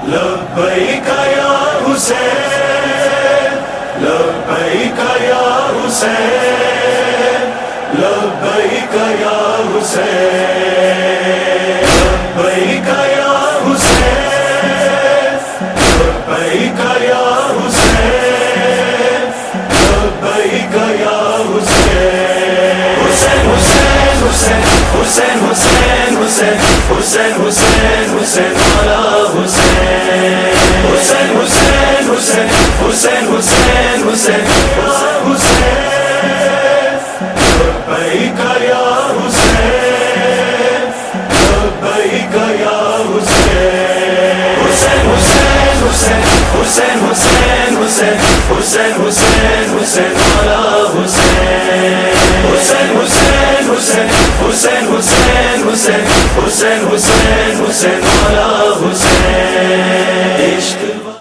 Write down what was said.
لبیک یا حسین لبیک یا حسین لبیک یا حسین لبیک یا حسین لبیک یا حسین لبیک یا حسین حسین حسین حسین حسین حسین حسین حسین حسین مولا حسین حسین حسین حسین حسین حسین حسین حسین لبیک یا حسین لبیک یا حسین حسین حسین حسین حسین حسین حسین حسین حسین حسین مولا حسین حسین حسین حسین حسین حسین حسین حسین حسین حسین مولا حسین